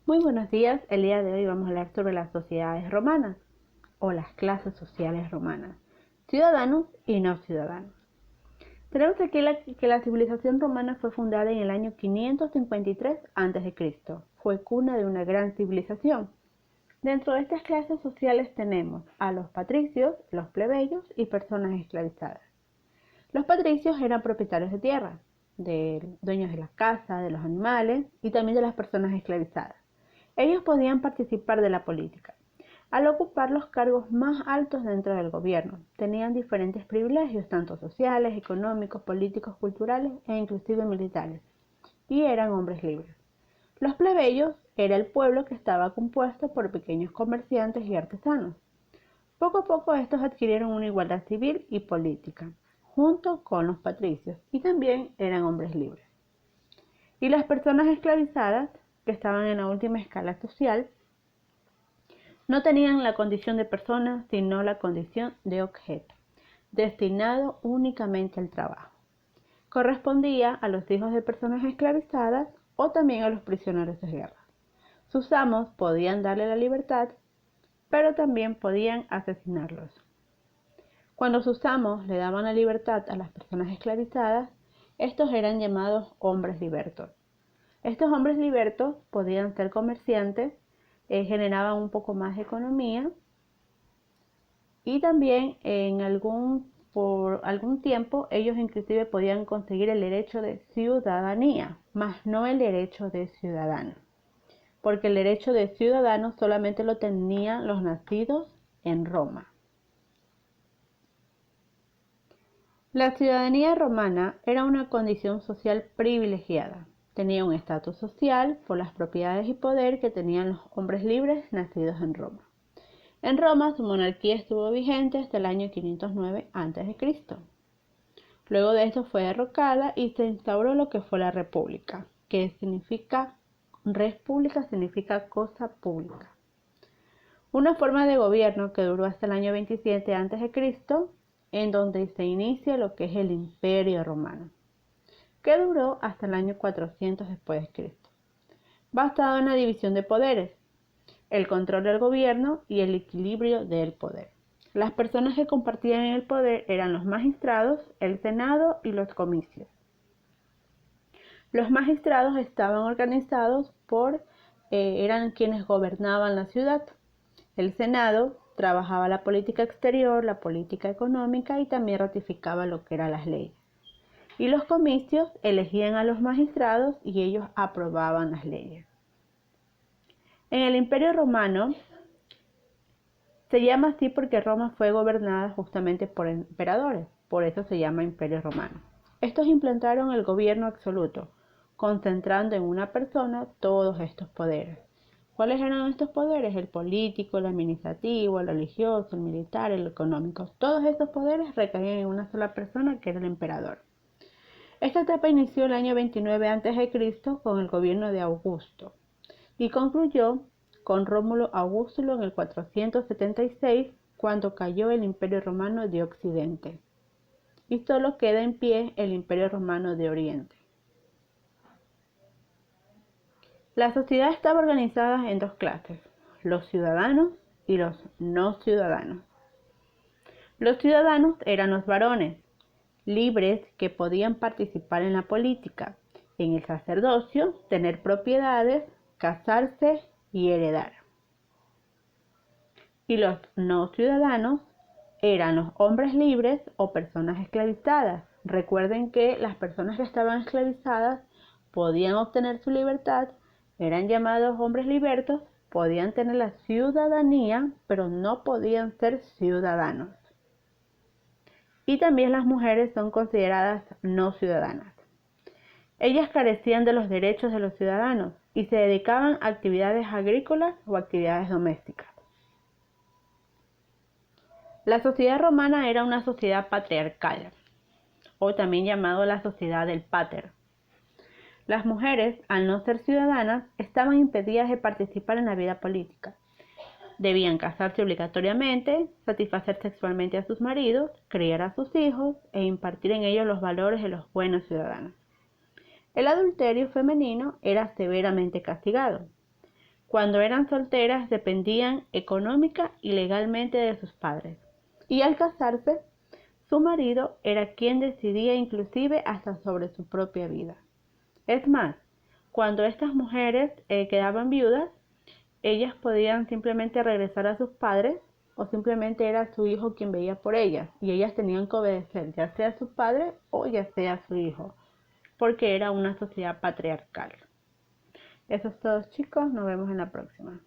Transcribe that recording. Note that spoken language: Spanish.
Muy buenos días, el día de hoy vamos a hablar sobre las sociedades romanas o las clases sociales romanas, ciudadanos y no ciudadanos. Tenemos aquí que la civilización romana fue fundada en el año 553 a.C. Fue cuna de una gran civilización. Dentro de estas clases sociales tenemos a los patricios, los plebeyos y personas esclavizadas. Los patricios eran propietarios de tierra, dueños de la casa, de los animales y también de las personas esclavizadas. Ellos podían participar de la política. Al ocupar los cargos más altos dentro del gobierno, tenían diferentes privilegios, tanto sociales, económicos, políticos, culturales e inclusive militares, y eran hombres libres. Los plebeyos era el pueblo que estaba compuesto por pequeños comerciantes y artesanos. Poco a poco estos adquirieron una igualdad civil y política, junto con los patricios, y también eran hombres libres. Y las personas esclavizadas, que estaban en la última escala social, no tenían la condición de persona, sino la condición de objeto, destinado únicamente al trabajo. Correspondía a los hijos de personas esclavizadas o también a los prisioneros de guerra. Sus amos podían darle la libertad, pero también podían asesinarlos. Cuando sus amos le daban la libertad a las personas esclavizadas, estos eran llamados hombres libertos. Estos hombres libertos podían ser comerciantes, generaban un poco más de economía y también por algún tiempo ellos inclusive podían conseguir el derecho de ciudadanía, más no el derecho de ciudadano, porque el derecho de ciudadano solamente lo tenían los nacidos en Roma. La ciudadanía romana era una condición social privilegiada. Tenía un estatus social por las propiedades y poder que tenían los hombres libres nacidos en Roma. En Roma su monarquía estuvo vigente hasta el año 509 a.C. Luego de esto fue derrocada y se instauró lo que fue la república, que significa, república significa cosa pública. Una forma de gobierno que duró hasta el año 27 a.C., en donde se inicia lo que es el Imperio Romano, que duró hasta el año 400 después de Cristo, basado en la división de poderes, el control del gobierno y el equilibrio del poder. Las personas que compartían el poder eran los magistrados, el senado y los comicios. Los magistrados estaban organizados eran quienes gobernaban la ciudad. El senado trabajaba la política exterior, la política económica y también ratificaba lo que eran las leyes. Y los comicios elegían a los magistrados y ellos aprobaban las leyes. En el Imperio Romano se llama así porque Roma fue gobernada justamente por emperadores, por eso se llama Imperio Romano. Estos implantaron el gobierno absoluto, concentrando en una persona todos estos poderes. ¿Cuáles eran estos poderes? El político, el administrativo, el religioso, el militar, el económico. Todos estos poderes recaían en una sola persona, que era el emperador. Esta etapa inició el año 29 a.C. con el gobierno de Augusto y concluyó con Rómulo Augustulo en el 476, cuando cayó el Imperio Romano de Occidente, y solo queda en pie el Imperio Romano de Oriente. La sociedad estaba organizada en dos clases, los ciudadanos y los no ciudadanos. Los ciudadanos eran los varones, libres que podían participar en la política, en el sacerdocio, tener propiedades, casarse y heredar. Y los no ciudadanos eran los hombres libres o personas esclavizadas. Recuerden que las personas que estaban esclavizadas podían obtener su libertad, eran llamados hombres libertos, podían tener la ciudadanía, pero no podían ser ciudadanos. Y también las mujeres son consideradas no ciudadanas. Ellas carecían de los derechos de los ciudadanos y se dedicaban a actividades agrícolas o actividades domésticas. La sociedad romana era una sociedad patriarcal, o también llamado la sociedad del pater. Las mujeres, al no ser ciudadanas, estaban impedidas de participar en la vida política. Debían casarse obligatoriamente, satisfacer sexualmente a sus maridos, criar a sus hijos e impartir en ellos los valores de los buenos ciudadanos. El adulterio femenino era severamente castigado. Cuando eran solteras dependían económica y legalmente de sus padres. Y al casarse, su marido era quien decidía inclusive hasta sobre su propia vida. Es más, cuando estas mujeres quedaban viudas, ellas podían simplemente regresar a sus padres o simplemente era su hijo quien veía por ellas y ellas tenían que obedecer ya sea a su padre o ya sea a su hijo, porque era una sociedad patriarcal. Eso es todo, chicos, nos vemos en la próxima.